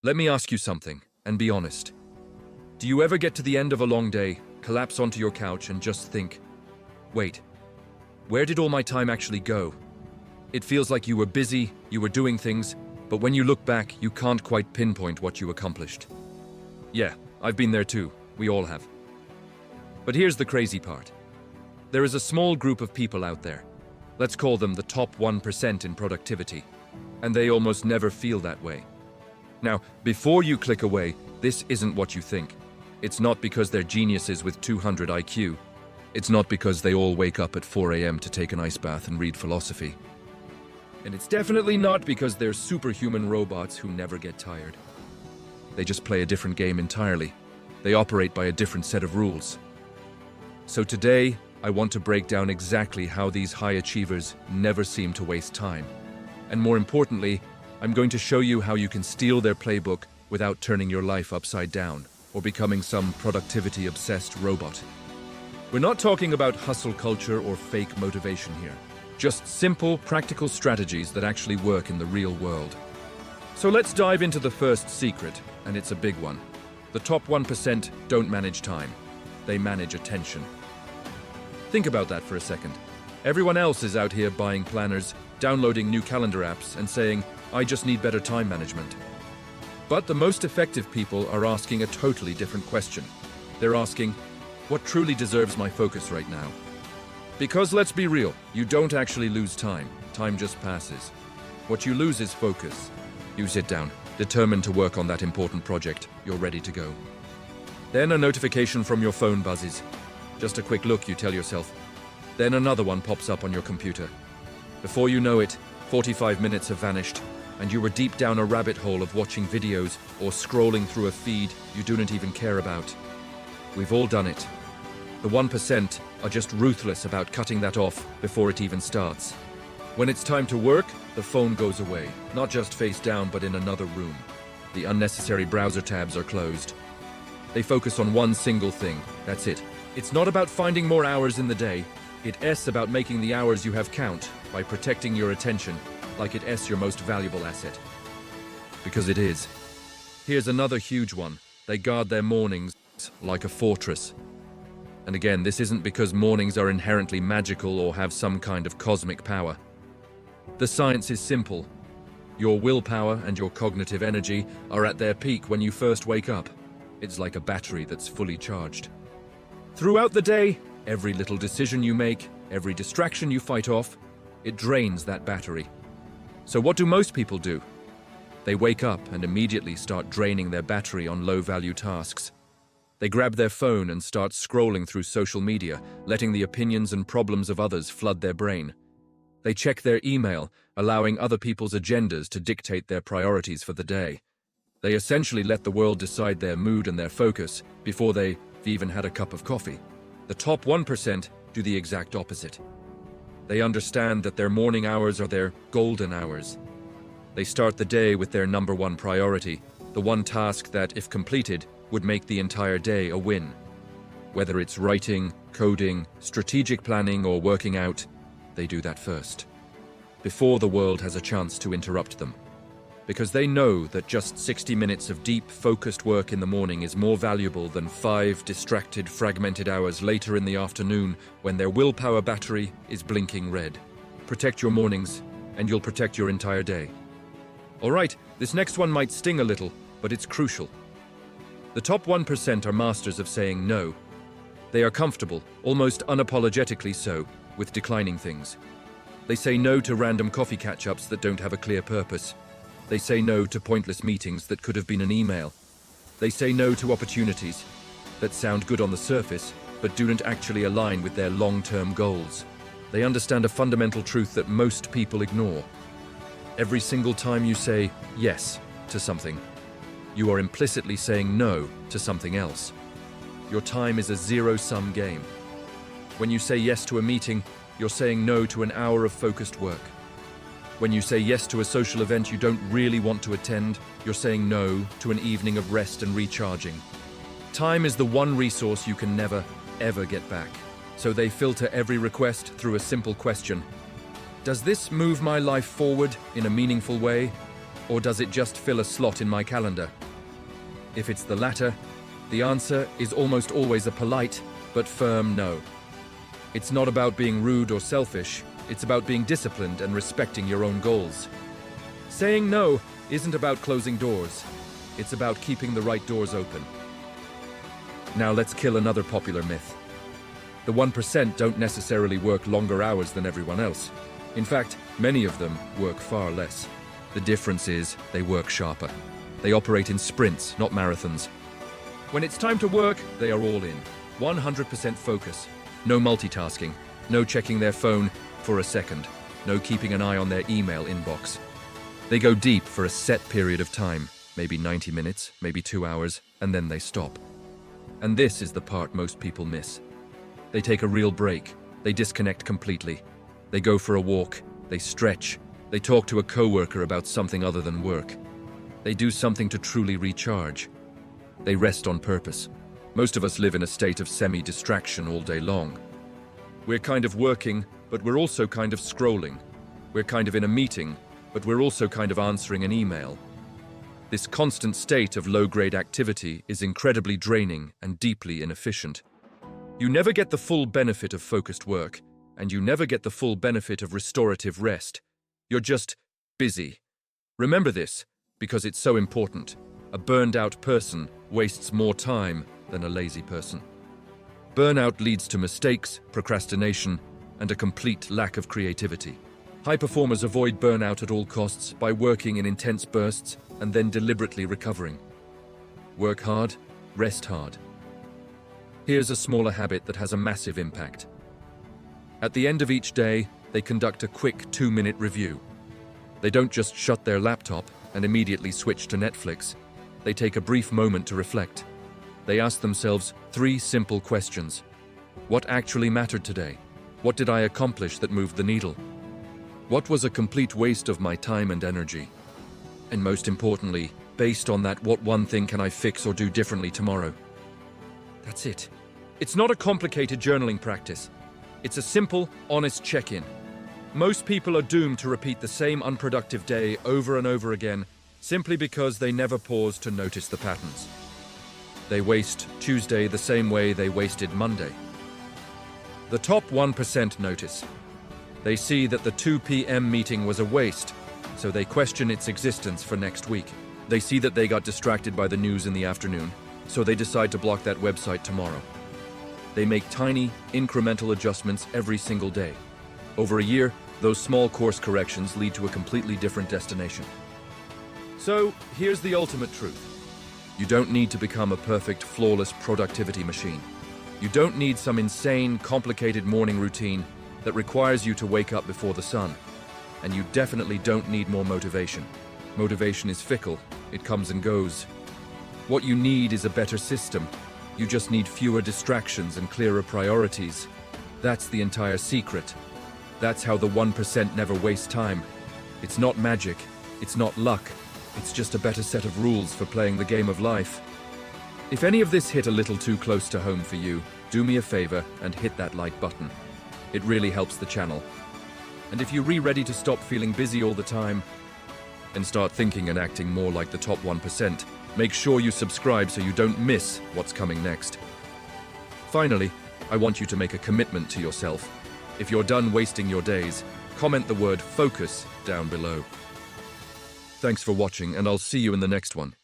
Let me ask you something, and be honest. Do you ever get to the end of a long day, collapse onto your couch, and just think, wait, where did all my time actually go? It feels like you were busy, you were doing things, but when you look back, you can't quite pinpoint what you accomplished. Yeah, I've been there too. We all have. But here's the crazy part. There is a small group of people out there. Let's call them the top 1% in productivity. And they almost never feel that way. Now, before you click away, this isn't what you think. It's not because they're geniuses with 200 IQ. It's not because they all wake up at 4 a.m. to take an ice bath and read philosophy. And it's definitely not because they're superhuman robots who never get tired. They just play a different game entirely. They operate by a different set of rules. So today, I want to break down exactly how these high achievers never seem to waste time. And more importantly, I'm going to show you how you can steal their playbook without turning your life upside down or becoming some productivity-obsessed robot. We're not talking about hustle culture or fake motivation here. Just simple, practical strategies that actually work in the real world. So let's dive into the first secret, and it's a big one. The top 1% don't manage time. They manage attention. Think about that for a second. Everyone else is out here buying planners, downloading new calendar apps, and saying, I just need better time management. But the most effective people are asking a totally different question. They're asking, what truly deserves my focus right now? Because let's be real, you don't actually lose time. Time just passes. What you lose is focus. You sit down, determined to work on that important project. You're ready to go. Then a notification from your phone buzzes. Just a quick look, you tell yourself. Then another one pops up on your computer. Before you know it, 45 minutes have vanished, and you were deep down a rabbit hole of watching videos or scrolling through a feed you don't even care about. We've all done it. The 1% are just ruthless about cutting that off before it even starts. When it's time to work, the phone goes away, not just face down but in another room. The unnecessary browser tabs are closed. They focus on one single thing, that's it. It's not about finding more hours in the day, it's about making the hours you have count by protecting your attention like it's your most valuable asset. Because it is. Here's another huge one. They guard their mornings like a fortress. And again, this isn't because mornings are inherently magical or have some kind of cosmic power. The science is simple. Your willpower and your cognitive energy are at their peak when you first wake up. It's like a battery that's fully charged. Throughout the day, every little decision you make, every distraction you fight off, it drains that battery. So what do most people do? They wake up and immediately start draining their battery on low-value tasks. They grab their phone and start scrolling through social media, letting the opinions and problems of others flood their brain. They check their email, allowing other people's agendas to dictate their priorities for the day. They essentially let the world decide their mood and their focus before they've even had a cup of coffee. The top 1% do the exact opposite. They understand that their morning hours are their golden hours. They start the day with their number one priority, the one task that, if completed, would make the entire day a win. Whether it's writing, coding, strategic planning, or working out, they do that first, before the world has a chance to interrupt them. Because they know that just 60 minutes of deep, focused work in the morning is more valuable than 5 distracted, fragmented hours later in the afternoon when their willpower battery is blinking red. Protect your mornings, and you'll protect your entire day. All right, this next one might sting a little, but it's crucial. The top 1% are masters of saying no. They are comfortable, almost unapologetically so, with declining things. They say no to random coffee catch-ups that don't have a clear purpose. They say no to pointless meetings that could have been an email. They say no to opportunities that sound good on the surface, but don't actually align with their long-term goals. They understand a fundamental truth that most people ignore. Every single time you say yes to something, you are implicitly saying no to something else. Your time is a zero-sum game. When you say yes to a meeting, you're saying no to an hour of focused work. When you say yes to a social event you don't really want to attend, you're saying no to an evening of rest and recharging. Time is the one resource you can never, ever get back. So they filter every request through a simple question. Does this move my life forward in a meaningful way? or does it just fill a slot in my calendar? If it's the latter, the answer is almost always a polite but firm no. It's not about being rude or selfish, it's about being disciplined and respecting your own goals. Saying no isn't about closing doors, it's about keeping the right doors open. Now let's kill another popular myth. The 1% don't necessarily work longer hours than everyone else. In fact, many of them work far less. The difference is they work sharper. They operate in sprints, not marathons. When it's time to work, they are all in. 100% focus. No multitasking. No checking their phone for a second. No keeping an eye on their email inbox. They go deep for a set period of time, maybe 90 minutes, maybe 2 hours, and then they stop. And this is the part most people miss. They take a real break. They disconnect completely. They go for a walk. They stretch. They talk to a coworker about something other than work. They do something to truly recharge. They rest on purpose. Most of us live in a state of semi-distraction all day long. We're kind of working, but we're also kind of scrolling. We're kind of in a meeting, but we're also kind of answering an email. This constant state of low-grade activity is incredibly draining and deeply inefficient. You never get the full benefit of focused work, and you never get the full benefit of restorative rest. You're just busy. Remember this, because it's so important. A burned-out person wastes more time than a lazy person. Burnout leads to mistakes, procrastination, and a complete lack of creativity. High performers avoid burnout at all costs by working in intense bursts and then deliberately recovering. Work hard, rest hard. Here's a smaller habit that has a massive impact. At the end of each day, they conduct a quick 2-minute review. They don't just shut their laptop and immediately switch to Netflix. They take a brief moment to reflect. They ask themselves 3 simple questions. What actually mattered today? What did I accomplish that moved the needle? What was a complete waste of my time and energy? And most importantly, based on that, what one thing can I fix or do differently tomorrow? That's it. It's not a complicated journaling practice. It's a simple, honest check-in. Most people are doomed to repeat the same unproductive day over and over again simply because they never pause to notice the patterns. They waste Tuesday the same way they wasted Monday. The top 1% notice. They see that the 2 p.m. meeting was a waste, so they question its existence for next week. They see that they got distracted by the news in the afternoon, so they decide to block that website tomorrow. They make tiny, incremental adjustments every single day. Over a year, those small course corrections lead to a completely different destination. So, here's the ultimate truth. You don't need to become a perfect, flawless productivity machine. You don't need some insane, complicated morning routine that requires you to wake up before the sun. And you definitely don't need more motivation. Motivation is fickle. It comes and goes. What you need is a better system. You just need fewer distractions and clearer priorities. That's the entire secret. That's how the 1% never waste time. It's not magic. It's not luck. It's just a better set of rules for playing the game of life. If any of this hit a little too close to home for you, do me a favor and hit that like button. It really helps the channel. And if you're ready to stop feeling busy all the time and start thinking and acting more like the top 1%, make sure you subscribe so you don't miss what's coming next. Finally, I want you to make a commitment to yourself. If you're done wasting your days, comment the word FOCUS down below. Thanks for watching, and I'll see you in the next one.